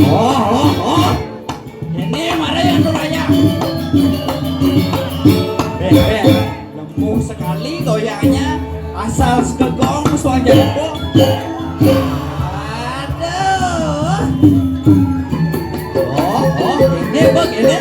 Oh, ini mana yang raya? Lembut sekali goyangnya, asal segegong musuhan jempol. Aduh. Ini begini.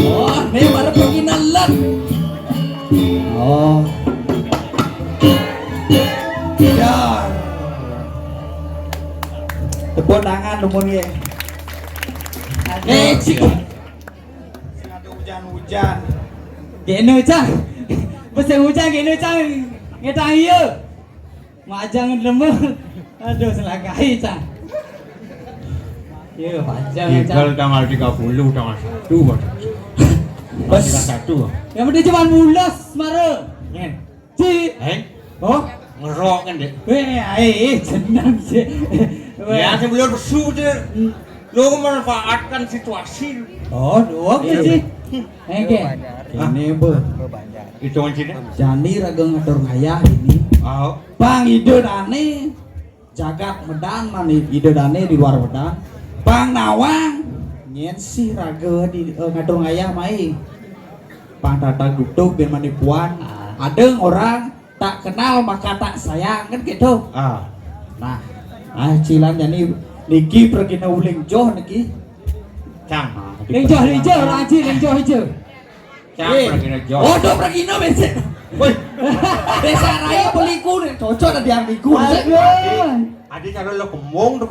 Oh, ini baru pergi nalan. Oh, ya. Tepuk tangan lumun ya. Cik. Ada hujan-hujan. Gini hujan. Besar hujan gini hujan. Ngetang iya. Mak jangan lemah. Aduh, selakai cang. Ya, panjang Tinggal tanggal 30 tanggal 1 baru. Bos. Tanggal 1. Yang penting cuma mulas mare. Nyen. Ci. Oh, Ngerok kan deh. Senang sih. Ya sebelum bersu deh. Lo memanfaatkan situasi. Oh, oke sih. Oke. Ini bu. Itu mancingnya. Jani raga ngatur ngayah ini. Oh. Bang ide dane jagat medan mani ide dane di luar medan. Bang Nawang nyen si raga di ngatur ngayah mai. Bang Tata duduk biar manipuan. Ada orang tak kenal maka tak sayang kan gitu. Nah, cilan jani niki pergi na uling joh niki. Cang. Ling joh raji ling joh hijau. Cang pergi na joh. Oh, do pergi na besok. Woi. Desa raya beliku nih, cocok ada yang liku. Adi cara lo kembung tuh.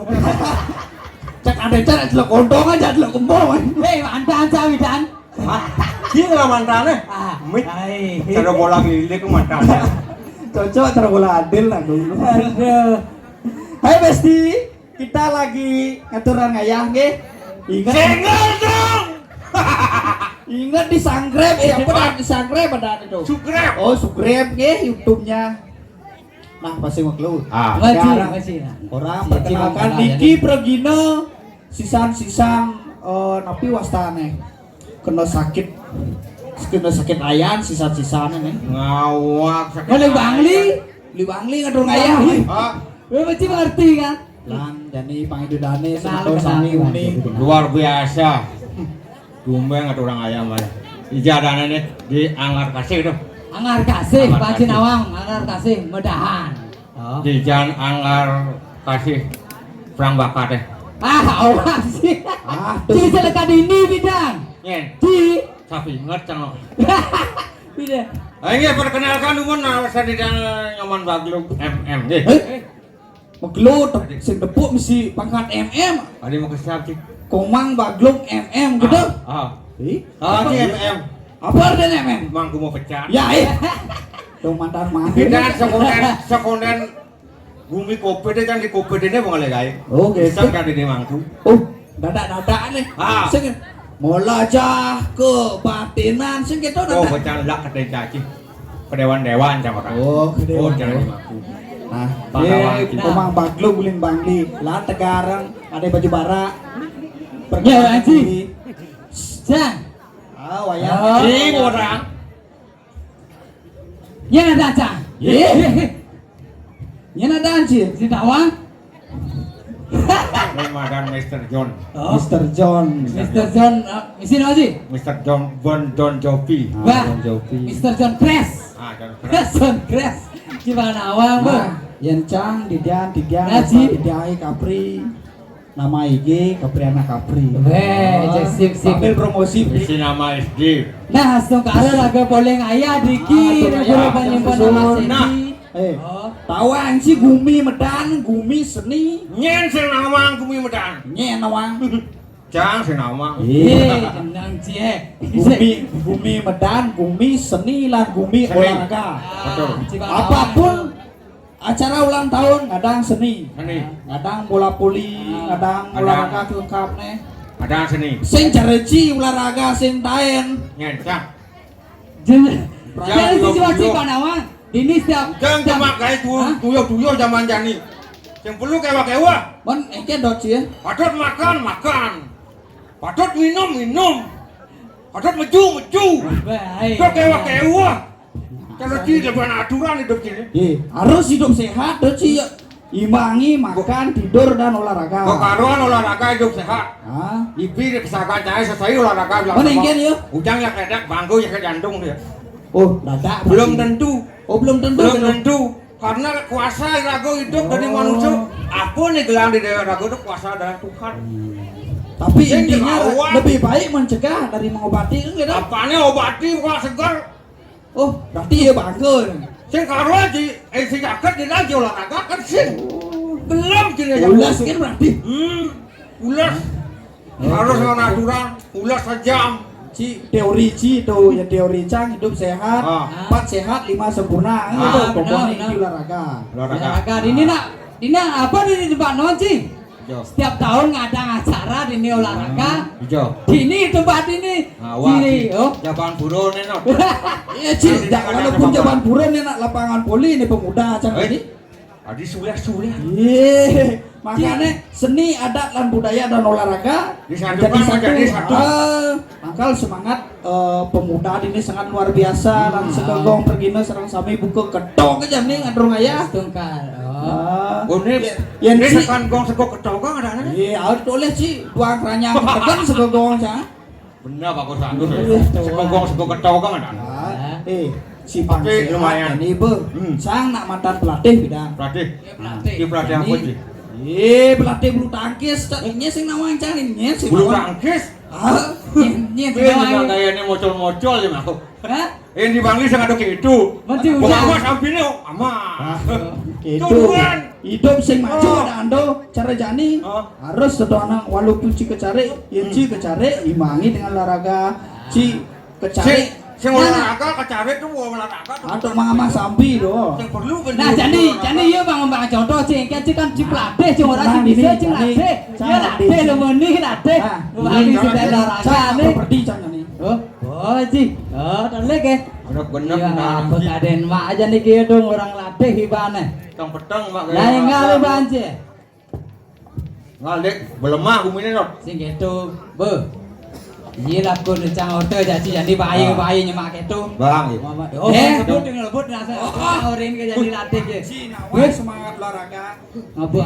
Cak ada cara jelek kondong aja jelek kembung. Mantan cawi dan. Dia lah mantannya. Mit. Cara bola gilik mantannya. Cocok cara bola adil lah dulu. Hai Besti, kita lagi ngaturan ngayah nggih. Ingat. Senggol dong. Ingat di Sanggreb apa di Sanggreb ada itu. Sugreb. Oh, Sugreb nggih YouTube-nya. Nah, pasti maklum. Masih. Orang perkenalkan Niki Pragino sisan-sisan napi wastane kena sakit ayan sisan-sisan nih. Ngawak sakit. Li Bangli ngatur ngayah. Weh mesti mengerti kan? Lan jani pangidudane sani uni Luar biasa. Tumben ngatur orang ayam aja. Ijadana nih di Anggar Kasih tuh. Anggar Kasih, Pak Cinawang, Anggar Kasih, Medahan. Di Jalan Anggar Kasih perang bakat deh. Awas sih. Jadi selekat ini bidang. Nyen. Di. Tapi inget cang. Bidang. Ayo perkenalkan umum nama saya di nyaman bagluk MM deh. Maglut sing depuk mesti pangkat MM. Ada mau ke siapa sih? Komang bagluk MM gitu. Ini MM. Apa artinya MM? Mangku mau pecah. Ya, dong mantan mah. Kita sekonden bumi kopi deh kan di kopi deh mau ngelai. Oh, gitu. Bisa kan di mangku. Oh, dadak nih. Sing mola aja ke batinan sing gitu Oh, dadak. pecah lak ke caci. Ke dewan sama kan. Oh, ke dewan. jangan di mangku. Nah, komang bagluk guling bangli. Lah tegarang ada baju bara. Ya, Haji. Jang. Wayang. Ini orang. Yang ada Jang. Yang ada anjir. Si Tawang. Ramadan Mr. John. Mr. John. Mr. John, isin apa sih? Mr. John John Jopi. Wah, Jopi. Mr. John Crash. John Crash. Gimana awang, Bu? Yen cang didian Haji. didiai kapri. nama IG Kapriana Kapri. Sip. Sambil promosi. Isi nama SD. Nah, sekarang laga poleng ayah dikit, guru penyimpan nama Nah. Sedi. Tawang si Gumi Medan, Gumi Seni. Nyen sing nawang kumi medan. Nyen nawang. Jang sing nawang. Jenang cie. Gumi Medan, Gumi Seni lan Gumi Seni. olahraga. Betul. Apapun acara ulang tahun ngadang seni. Seni. Ngadang bola voli, ngadang Ngadang. olahraga lengkap nih. Ada seni. Sing jareci olahraga sing taen. Nyen jang. Jadi situasi Panawang ini setiap Jang cuma kayak tuyul zaman jani. Yang perlu kewa-kewa. Mon engke dot sih ya. Padot makan. Padot minum. Padot meju. baik. Kok kewa-kewa. Kalau di depan aturan hidup ini. Harus hidup sehat dot sih ya. Imbangi makan, tidur dan olahraga. Kok karuan olahraga hidup sehat. Ah, Ibi kesakan saya selesai olahraga bilang. Mana ingin, yuk? Ujang ya kedek, bangku ya ke jantung dia. oh, dadak. Belum berarti. tentu. Oh, belum tentu. Belum tentu. Karena kuasa ragu hidup dari manusia. Apa nih gelang di daerah ragu itu kuasa dari Tuhan. Tapi Yang intinya dirawat. lebih baik mencegah dari mengobati kan gitu. Apanya obati kok segar. Oh, berarti ya bangga. Sing karuan di sing jaket di lagi olahraga kan sing. Belum kini ya. Ulas kan berarti. Ulas. Harus dengan aturan. Ulas sejam. Teori tuh ya teori Cang hidup sehat, Ah. 4 sehat 5 sempurna gitu Ah, pokoknya benar. ini olahraga. Olahraga ini apa di tempat nonci? Hijau. Setiap tahun ngadang acara di ini olahraga. Hijau. Di ini tempat ini. Sini, oh. Jaban buruh nih no. Iya Ci, walaupun jaman buron enak lapangan voli ini pemuda Cang Eh. ini. Adi sulia. Iya, makanya seni adat dan budaya dan olahraga Disatukan menjadi satu. Mangkal semangat pemuda ini sangat luar biasa dan segegong pergina serang sami buka kedong aja nih ngadrung ayah. Tungkar. Oh. Oh ini Yang ini si sekan gong sego ketogong ada nih. iya harus boleh sih tuang ranyang tekan segegong aja. Bener bagus bagus. Iya, Sego gong sego ketogong ada. Si Tapi Pangse lumayan. ini be, sang nak mantan pelatih bidang. Pelatih. Pelatih. Di pelatih apa sih? Pelatih bulu tangkis, ini sing nawang Cang ini sing Bulu nawang. tangkis. Ah, Nyet Ini juga kayaknya mocol-mocol ya aku. Hah? Ini di Bangli sangat gitu. Mesti Bukan udah. gua sampingnya aman. Gitu. Tujuan. Hidup sing maju Oh. ada ando cara jani Oh. harus sedoana walaupun ci kecare, ya ci kecare imbangi dengan olahraga ci kecare. Sing olahraga kecari tuh mau olahraga tuh. Atau mama sampi do. Yang perlu Nah, jadi iya bang contoh cing kan di pelatih cing orang sing bisa cing latih. Ya latih lu meni latih. Lu hari sudah olahraga nih. Seperti Cang ini. Oh, Ci. Oh, telek ya. Bener-bener Iya, nah, apa kaden mak aja nih kieu dong orang latih hibane. petang mak Lah enggak banje. Ngalik belemah kumine not. Sing gitu, be. Iya lah kun cang orte jadi bayi nyemak itu. Bang. Oh, lebut dengan lebut rasa. Oh, orang ini jadi latih ya. Ci nawang semangat olahraga. Apa?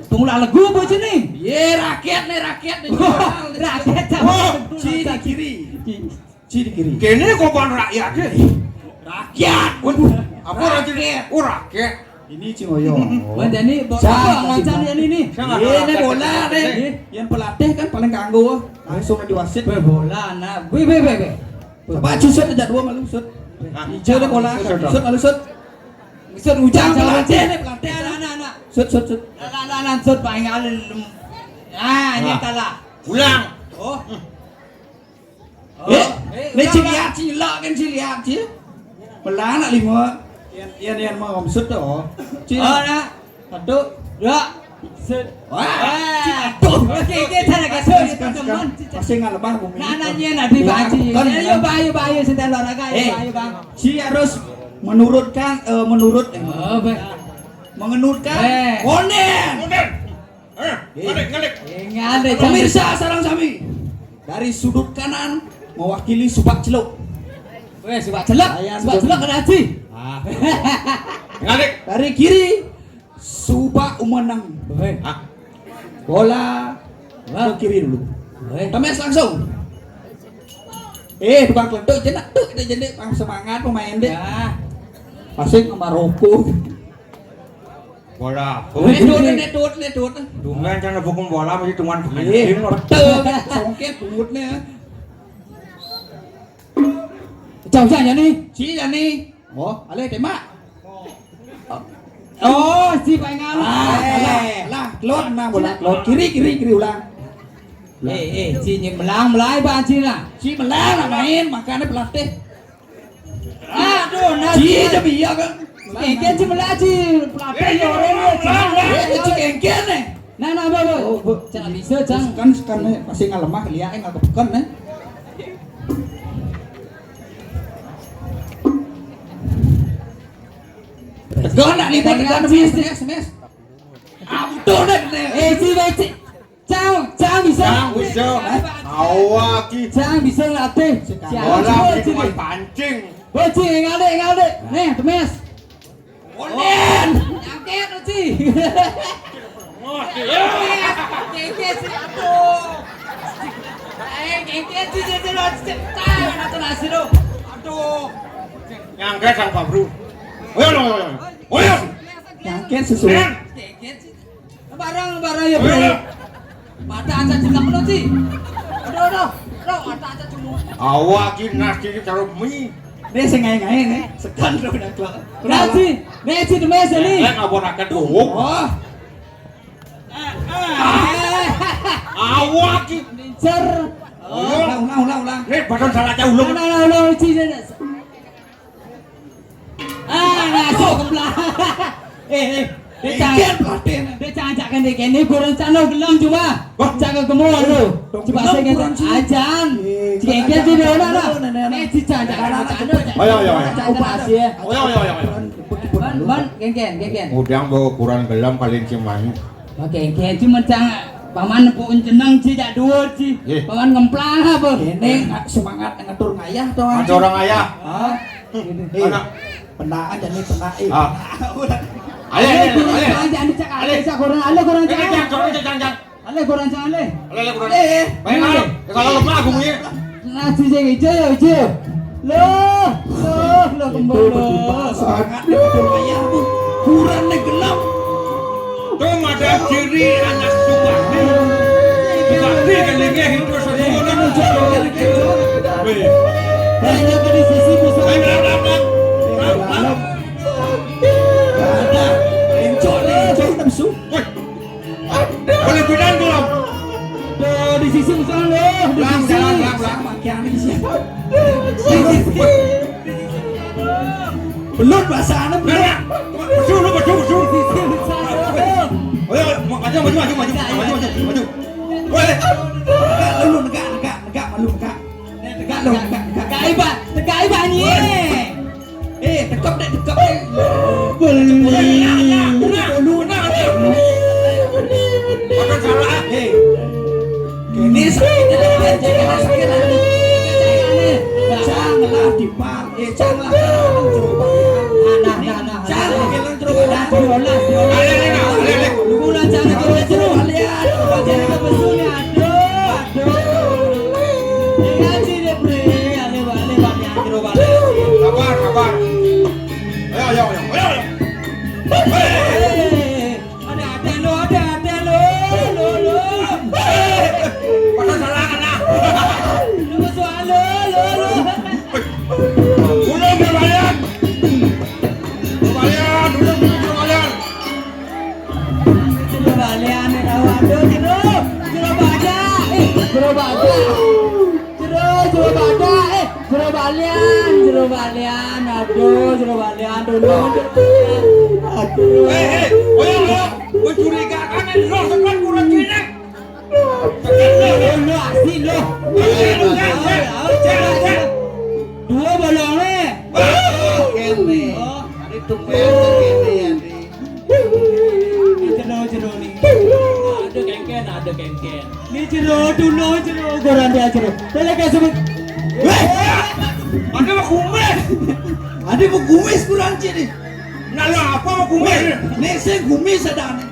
Tunggu lagu apa sini? Ye rakyat nih rakyat nih. Rakyat Oh, Ci di kiri. Ci di kiri. Kene kok ban rakyat deh. Rakyat. Apa rakyat? Oh rakyat. Ini Cingoyo. Wah, jadi Cang, apa lancar ya ini? Ini bola deh. Yang pelatih kan paling kanggo langsung di wasit. Bola anak. Be. Coba cusut aja dua malu sut. Hijau deh bola. Sut malu sut. Sud ujang Pelatih nih pelatih. anak. Sut. Anak sud paling alin. Ah, ini kalah. Ulang. Oh. Ini ciliat cilak kan ciliat cie. Pelan nak lima. Yan mau sut doh. Cil. Oh, nak. Satu. Dua. Sud. Wah. Oke, cara ke sud teman. Pasti ngalebah bumi. Nananya nanti baci. Ayo bayu sedang olahraga ayo bang. Si harus menurutkan Oh, baik. mengenutkan Eh. konen. Ngalik. Ingat deh, Pemirsa sarang sami dari sudut kanan mewakili Subak Celuk. Weh, sebab celak kena Ci. Ngalik. Dari kiri Subak Umenang. Weh. Bola ke kiri dulu. Weh. Temes langsung. Tukang keleduk jenak tuh kita jadi semangat pemain deh. Ya. Pasing sama Roko. bola. Nedut. Tumben jangan bukan bola mesti cuman Eh, anjing. betul. Songket butnya. Chào chào nhà đi. Chí là ni. Ủa, ở đây để mà. Oh, si phải ngang. Lah, lót mang một lạc, lót kiri ulang. Si nhìn melai ba chi là. Chí mà lá là main, makan pelat deh. Aduh, nah. Chíจะbị ya kan? Kengken si melai chi. Pelate yo Chí kengken nih. Nah, bawa. Jangan bisa, jangan. Kan masih ngalemah lihat nggak kepekan nih. Tegon nak libur tegon mes. Auto deh. Si vậy chị. Jangan bisa. Jangan bisa. Awak ki. Jangan bisa latih. Bola mesti cuman pancing. Bocil ngau dek. Nih, temes. Olen. Nyangket lu Ci. Kengken si aduh. Kengken si jadi lo cetak atau nasi lo. Aduh. Nyangket sang Pak Bro. Oyo. Nyangket sesuai. Kengken si. Barang ya bro. Mata aja cekap lo Ci. Aduh. Mata aja cuma. Awak ki nasi ki taruh mie. Dia sengai-ngai nih. Sekan lo udah tua. Nasi temes ni. Ngabonakan tuh. Oh. Awak ki. Cer. Ulang. Nih badan salah jauh lu. Nah, Ci. Nasi kembang. Dia jangan ini kurang cano gelam cuma jangan gemuk lu coba saya kata ajan kengken di mana lah si jangan Ayo. ban kengken Udang bawa ukuran gelam paling ciman. kengken cuma jangan paman pun jenang si jak dua si paman ngemplang apa Ini semangat ngatur ngayah tuh. Ada orang ayah. Anak penaan jadi penai. Ayo. jangan dicak ale kurang Jangan. ale kurang ale Ale kurang. Baik kalau lemah aku punya. nasi hijau loh kembali Semangat ngatur ngayah tuh. Kurang nih gelap. Tuh ada ciri anak Subakti. Subakti kan lagi hidup sesuatu. hanya di sisi musuh Ada. Encok nafsu. Boleh bidan belum? di sisi musuh lo di sisi Makian ini siapa? Belum bahasa anak belum. Betul. di sisi musuh lo Ayo, maju. Boleh. Lu negak malu negak. Negak lu negak. tegak iba ni Tekap deh. Makan salah. Ini sakit janganlah dipal. Janganlah Sabar. Ayo. Makan salah anak. Belum kembalian. Jero balian, aduh, jero balian dulu. Ayo. Mencurigakan ini loh, sekan kurang cilik. Lu asin lu. Dua bolong nih. kene. Ari tumben kene ya di. Jero nih. Ada kengken. Ini jero dulu jero goran dia jero. Boleh kasih Ada mau kumis. Ada mau kumis kurang cini. Nah lo apa mau kumis? Nih saya kumis ada nih.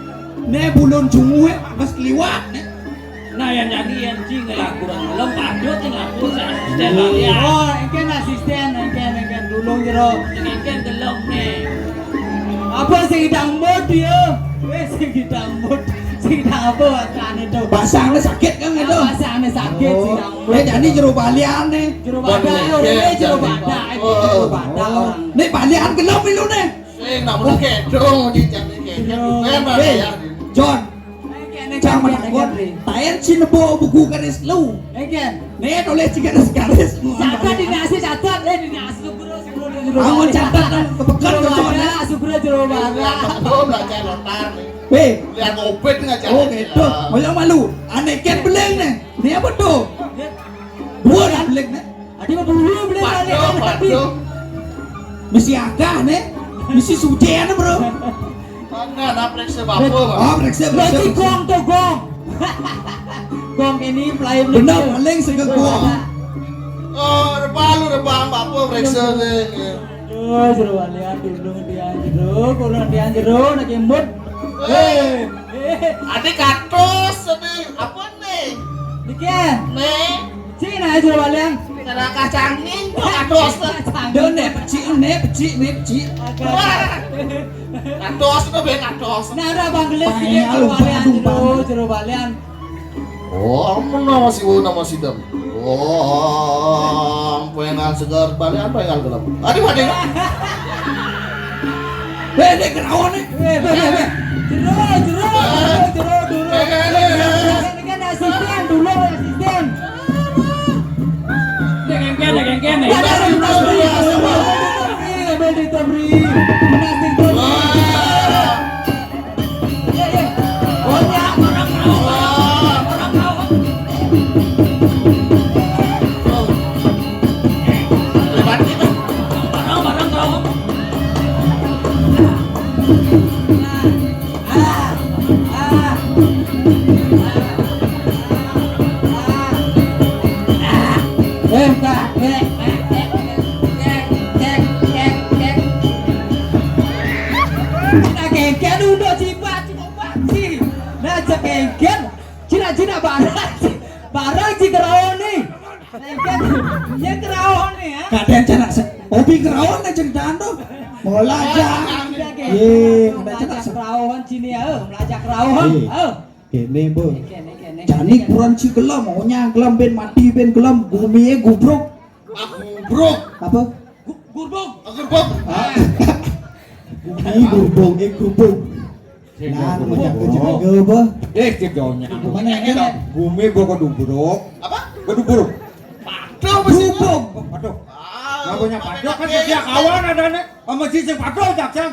Nih bulun cungue mas liwat nih. Nah yang jadi yang cing lah kurang belum padut yang aku asisten lah ya. Oh, engken asisten, engken dulu jero. Dengan gelap nih. Apa sing dangmut dia? Sing dangmut. Sing apa wacane to? Basangnya sakit kan itu. Basane sakit sing dangmut. Jadi jero balian nih. Jero badak orang jero badak. Jero badak orang. Nih balian gelap lu nih. Sing nak mulu kedong dijane kedong. John, jangan takut. Tayan sinebo buku garis lu. Eken. Nih nulis garis. Catat dinasi catat dinasi subro jero. Bangun catat dan kebekan ke John. Subro jero badak. Betul belajar lontar nih. Weh, Lihat ngopet ngajar. oh gitu. Malu malu. Aneh ken beleng nih. Ini apa tuh? Buat beleng nih. Adi mah bulu beli Waduh. Misi agak nih. Misi sujen bro. Enggak napres sebab. Oh, periksa. Berarti gong tuh gong. Gong ini play Benar paling segeng gua. Oh, rebang bapak periksa nih. Oh, jero walian dulu kurang dia jero nak imut. Adik katos, adik apa nih? Diken. Nih, Cina jero walian. cara kacangin katos. Don nih peci. Katos itu be katos. Nah, ada banggelis jero walian. Oh, nama si dem. Oh, pengen segar balik apa yang gelap? Aduh, adik. Weh, dek kerawon nih. Jero dulu. Ini kan asisten dulu asisten. Dengeng. Beli tabri. Menasih tuh. Barang kau. Cina barang si kerawon nih. Ya kerawon nih ya. Kadang cara hobi kerawon nih ceritaan tuh. Mulai aja. Ye, ada Belajar cara kerawon sini ya, belajar kerawon. Kene bu. Kene. Jani kurang si gelam, maunya gelam ben mati ben gelam, gumiye gubruk. Gubruk. Apa? Gurbuk. Gubruk. Gumi gubruk. Nah, menjaga apa? Cedonya. Mana yang Bumi gua kedubruk. Apa? Kedubruk. Paduh mesti. Gubruk. Aduh. Ngakunya padok kan dia kawan ada nih. Sama sisik padok jaksa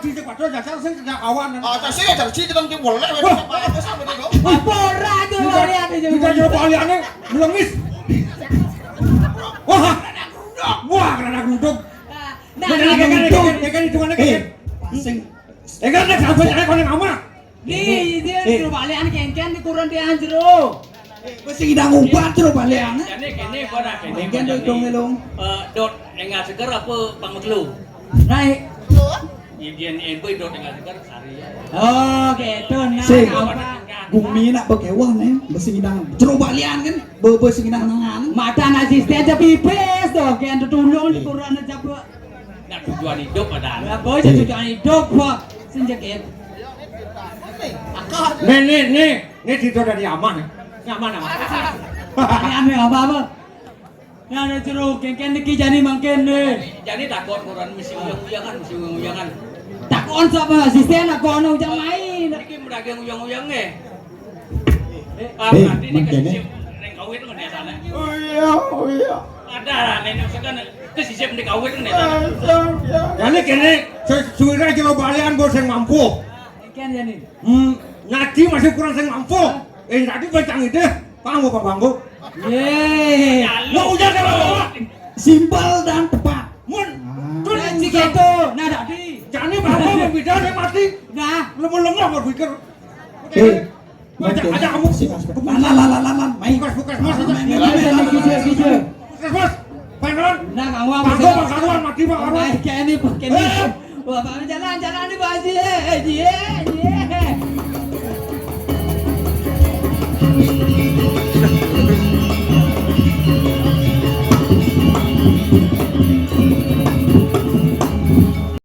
sing dia kawan. Oh, tak sih jadi kita mungkin boleh apa sampai itu. Pora tuh kalian Kita jual kaliannya melengis. Wah. Wah, kena geruduk. Nah, Kan itu mana kan? Pasing. Kan nek sampai nek kono ngomong. nih dia jero balian kengken di kurang dia jero. Masih hidang ubat terus balian. Jadi kene borak kene. Kengken tuh dong elong. Dot enggak seger apa pangmeklu. Naik. Ijen boy dot enggak seger sari ya. Oh, gitu. Nah, Sing. apa? Gumi nak bekewah nih, masih hidang. Terus balian kan, masih hidang nangan. Mata asisten aja pipis tuh, kayak tutulung di kurang aja bu. Nak tujuan hidup ada. Ya boy, tujuan hidup pak. Senjaket. Nih itu dari aman. Nyaman aman. Balian nih apa? Nah, ada jero kengken niki jadi mangken nih. Jadi takut kurang misi uyang-uyangan. Takon sama asisten aku ono ujang main. Iki meragang uyang-uyang nge. Nanti ini mangkene. kesisip neng kawin kan dia sana. Oh iya. Ada lah neng sekan kesisip neng kawin kan dia sana. Ya nih kene suwira jero balian bos yang mampu. Kengken ya nih. Nanti masih kurang sing mampu. Tadi bacang itu, panggu. Yeay. Lo ujar kalau Simpel dan tepat. mun, Tuh gitu. Nah, tadi. jangan mampu berbeda dia mati. Nah, Lemah berpikir. Aja kamu. Lalan, main. Bukas mas aja. gitu. Bukas mas. Pangeran. Nah, kamu apa Panggu sih? bangkaruan mati bangkaruan. Kayak ini. Wah, jalan di basi.